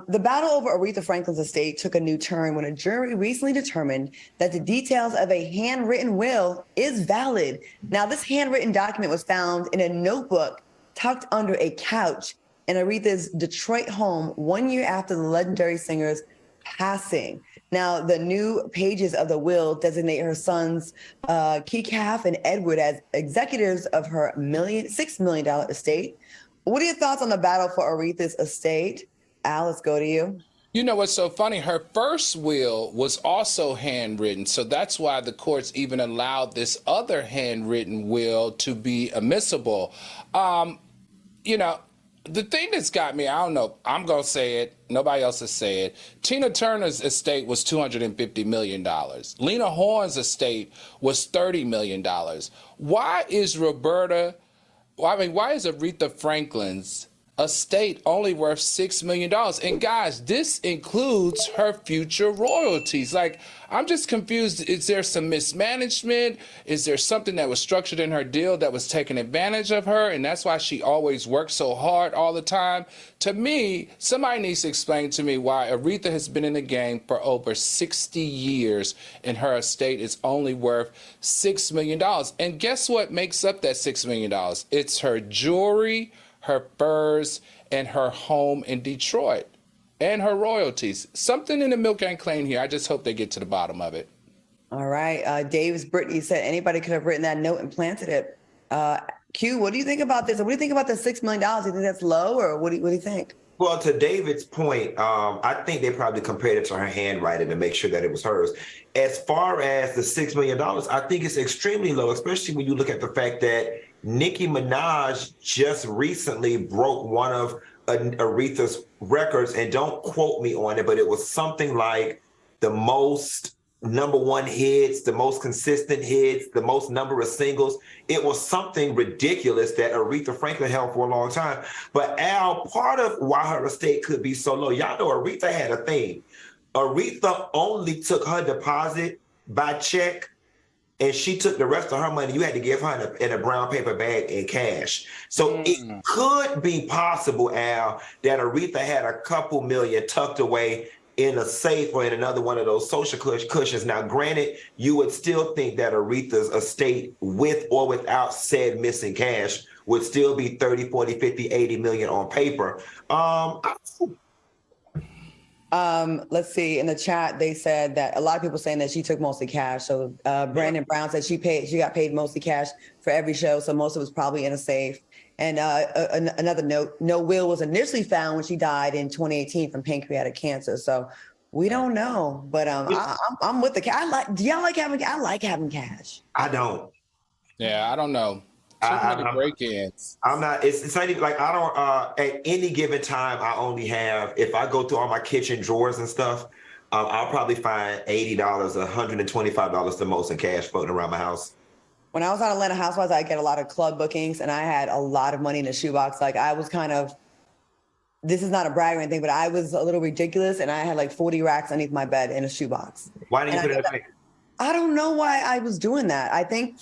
The battle over Aretha Franklin's estate took a new turn when a jury recently determined that the details of a handwritten will is valid. Now, this handwritten document was found in a notebook tucked under a couch in Aretha's Detroit home 1 year after the legendary singer's passing. Now, the new pages of the will designate her sons, Keith and Edward, as executors of her $6 million estate. What are your thoughts on the battle for Aretha's estate? Al, let's go to you. You know what's so funny? Her first will was also handwritten, so that's why the courts even allowed this other handwritten will to be admissible. You know, the thing that's got me, I don't know, I'm going to say it, nobody else will say it. Tina Turner's estate was $250 million. Lena Horne's estate was $30 million. Why is Aretha Franklin's estate only worth $6 million? And guys, this includes her future royalties. Like, I'm just confused. Is there some mismanagement? Is there something that was structured in her deal that was taking advantage of her? And that's why she always works so hard all the time. To me, somebody needs to explain to me why Aretha has been in the game for over 60 years and her estate is only worth $6 million. And guess what makes up that $6 million? It's her jewelry, her furs, and her home in Detroit, and her royalties. Something in the milk ain't clean here. I just hope they get to the bottom of it. All right. Davis Brittany said anybody could have written that note and planted it. Q, what do you think about this? What do you think about the $6 million? Do you think that's low, or what do you think? Well, to David's point, I think they probably compared it to her handwriting to make sure that it was hers. As far as the $6 million, I think it's extremely low, especially when you look at the fact that Nicki Minaj just recently broke one of Aretha's records, and don't quote me on it, but it was something like the most #1 hits, the most consistent hits, the most number of singles. It was something ridiculous that Aretha Franklin held for a long time. But Al, part of why her estate could be so low, y'all know Aretha had a thing. Aretha only took her deposit by check, and she took the rest of her money. You had to give her in a brown paper bag in cash. So it could be possible, Al, that Aretha had a couple million tucked away in a safe or in another one of those social cushions. Now, granted, you would still think that Aretha's estate, with or without said missing cash, would still be 30, 40, 50, 80 million on paper. Let's see. In the chat, they said that a lot of people saying that she took mostly cash. So Brandon Brown said she got paid mostly cash for every show. So most of it was probably in a safe. And another note, no will was initially found when she died in 2018 from pancreatic cancer. So we don't know, but I'm with the cash. Do y'all like having? I like having cash. I don't. Yeah, I don't know. Too many break-ins. I'm not. It's not even like I don't. At any given time, I only have. If I go through all my kitchen drawers and stuff, I'll probably find $80, $125 the most in cash floating around my house. When I was on Atlanta Housewives, I get a lot of club bookings, and I had a lot of money in the shoebox. Like, I was kind of, this is not a brag or anything, but I was a little ridiculous, and I had like 40 racks underneath my bed in a shoebox. Why didn't you put it in a bank? I don't know why I was doing that. I think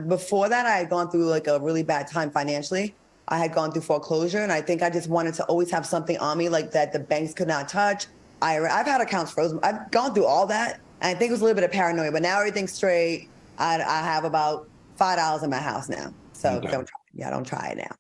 before that, I had gone through like a really bad time financially. I had gone through foreclosure, and I think I just wanted to always have something on me like that the banks could not touch. I've had accounts frozen. I've gone through all that, and I think it was a little bit of paranoia, but now everything's straight. I have about $5 in my house now. So don't try it now.